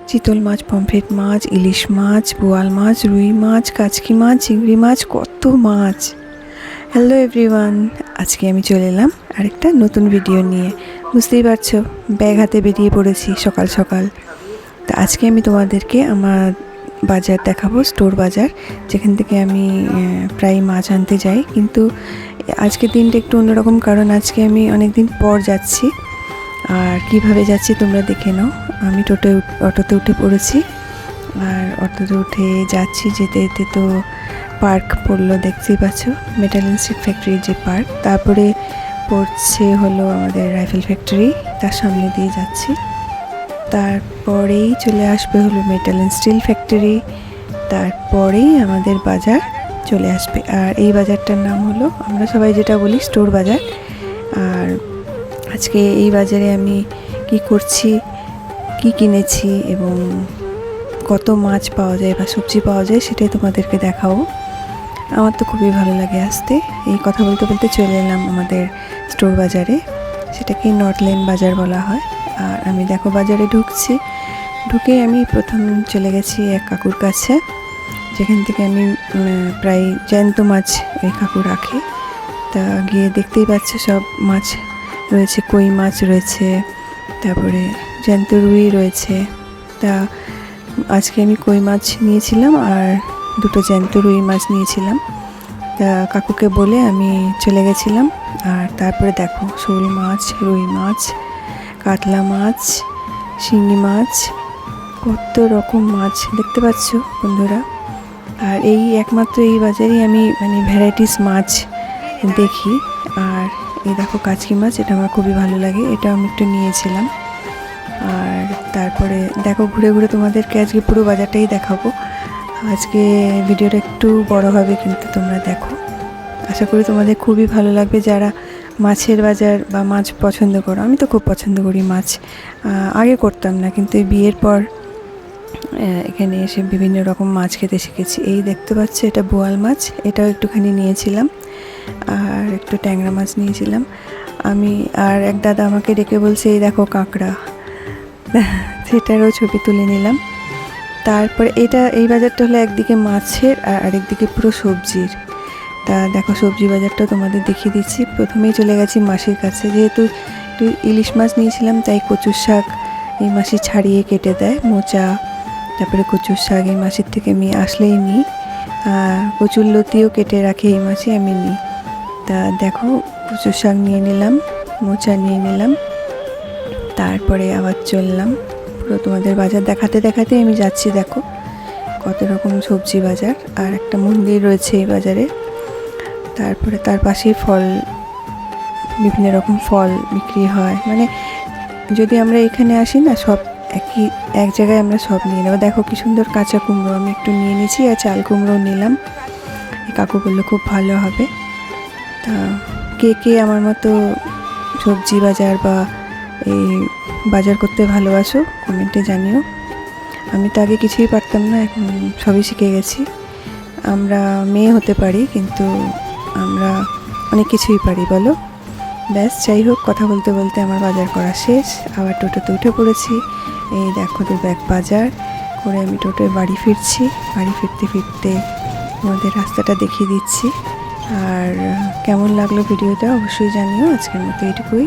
চিতল মাছ, পমফ্রেট মাছ, ইলিশ মাছ, বোয়াল মাছ, রুই মাছ, কাচকি মাছ, চিংড়ি মাছ, কত মাছ। হ্যালো এভরিওয়ান, আজকে আমি চলে এলাম আরেকটা নতুন ভিডিও নিয়ে। বুঝতেই পারছো, ব্যাগ হাতে বেরিয়ে পড়েছি সকাল সকাল। তা আজকে আমি তোমাদেরকে আমার বাজার দেখাবো, স্টোর বাজার, যেখান থেকে আমি প্রায় মাছ আনতে যাই। কিন্তু আজকের দিনটা একটু অন্যরকম, কারণ আজকে আমি অনেক দিন পর যাচ্ছি। আর কিভাবে যাচ্ছি তোমরা দেখে নাও। আমি অটোতে উঠে পড়েছি, আর অটোতে উঠে যাচ্ছি। যেতে যেতে তো পার্ক পড়লো, দেখতেই পাচ্ছ, মেটাল স্টিল ফ্যাক্টরির যে পার্ক। তারপরে পড়ছে হলো আমাদের রাইফেল ফ্যাক্টরি, তার সামনে দিয়ে যাচ্ছি। তারপরেই চলে আসবে হলো মেটাল স্টিল ফ্যাক্টরি, তারপরেই আমাদের বাজার চলে আসবে। আর এই বাজারটার নাম হলো, আমরা সবাই যেটা বলি, স্টোর বাজার। আর আজকে এই বাজারে আমি কি করছি, কি কিনেছি এবং কত মাছ পাওয়া যায় বা সবজি পাওয়া যায়, সেটাই তোমাদেরকে দেখাবো। আমার তো খুবই ভালো লাগে আসতে। এই কথা বলতে বলতে চলে এলাম আমাদের স্টোর বাজারে, সেটাকে নর্থ লেন বাজার বলা হয়। আর আমি দেখো বাজারে ঢুকে আমি প্রথম চলে গেছি এক কাকুর কাছে, যেখান থেকে আমি প্রায় জ্যান্ত মাছ ওই কাকু রাখে। তা গিয়ে দেখতেই পাচ্ছে সব মাছ রয়েছে, কই মাছ রয়েছে, তারপরে জ্যান্ত রুই রয়েছে। তা আজকে আমি কই মাছ নিয়েছিলাম আর দুটো জ্যান্ত রুই মাছ নিয়েছিলাম। তা কাকুকে বলে আমি চলে গেছিলাম। আর তারপরে দেখো শোল মাছ, রুই মাছ, কাতলা মাছ, শিঙি মাছ, কত রকম মাছ দেখতে পাচ্ছ বন্ধুরা। আর একমাত্র এই বাজারেই আমি ভ্যারাইটিস মাছ দেখি। আর এই দেখো কাচকি মাছ, এটা আমার খুবই ভালো লাগে, এটা আমি একটু নিয়েছিলাম। আর তারপরে দেখো ঘুরে ঘুরে তোমাদেরকে আজকে পুরো বাজারটাই দেখাবো। আজকে ভিডিওটা একটু বড় হবে, কিন্তু তোমরা দেখো, আশা করি তোমাদের খুবই ভালো লাগবে যারা মাছের বাজার বা মাছ পছন্দ করো। আমি তো খুব পছন্দ করি মাছ, আগে করতাম না, কিন্তু এই বিয়ের পর এখানে এসে বিভিন্ন রকম মাছ খেতে শিখেছি। এই দেখতে পাচ্ছ, এটা বোয়াল মাছ, এটাও একটুখানি নিয়েছিলাম। আর একটু ট্যাংরা মাছ নিয়েছিলাম আমি। আর এক দাদা আমাকে ডেকে বলছে, এই দেখো কাঁকড়া, সেটারও ছবি তুলে নিলাম। তারপরে এই বাজারটা হলো একদিকে মাছের আর আরেকদিকে পুরো সবজির। তা দেখো সবজি বাজারটা তোমাদের দেখিয়ে দিচ্ছি। প্রথমেই চলে গেছি মাসির কাছে, যেহেতু ইলিশ মাছ নিয়েছিলাম, তাই কচুর শাক এই মাসি ছাড়িয়ে কেটে দেয়, মোচা, তারপরে কচুর শাক এই মাসির থেকে আমি আসলেই নিই। কচুর লতিও কেটে রাখে এই মাসে, আমি নিই। তা দেখো কচুর শাক নিয়ে নিলাম, মোচা নিয়ে নিলাম। তারপরে আবার চললাম, পুরো তোমাদের বাজার দেখাতে দেখাতে আমি যাচ্ছি। দেখো কত রকম সবজি বাজার, আর একটা মন্দির রয়েছে এই বাজারে। তারপরে তার পাশেই বিভিন্ন রকম ফল বিক্রি হয়। যদি আমরা এখানে আসি না, সব এক জায়গায় আমরা সব নিয়ে নেবো। দেখো কি সুন্দর কাঁচা কুমড়ো আমি একটু নিয়ে নিয়েছি, আর চাল কুমড়ো নিলাম। এই কাকু বললো খুব ভালো হবে। তা কে আমার মতো সবজি বাজার বা এই বাজার করতে ভালোবাসো, কমেন্টে জানিও। আমি তো আগে কিছুই পারতাম না, এখন সবই শিখে গেছি। আমরা মেয়ে হতে পারি, কিন্তু আমরা অনেক কিছুই পারি, বলো। ব্যাস, যাই হোক, কথা বলতে বলতে আমার বাজার করা শেষ। আবার টোটোতে উঠে পড়েছি। এই দেখো ব্যাগ বাজার করে আমি টোটোয় বাড়ি ফিরছি। বাড়ি ফিরতে ফিরতে তোমাদের রাস্তাটা দেখিয়ে দিচ্ছি। আর কেমন লাগলো ভিডিওটা অবশ্যই জানিও। আজকের মতো এটুকুই।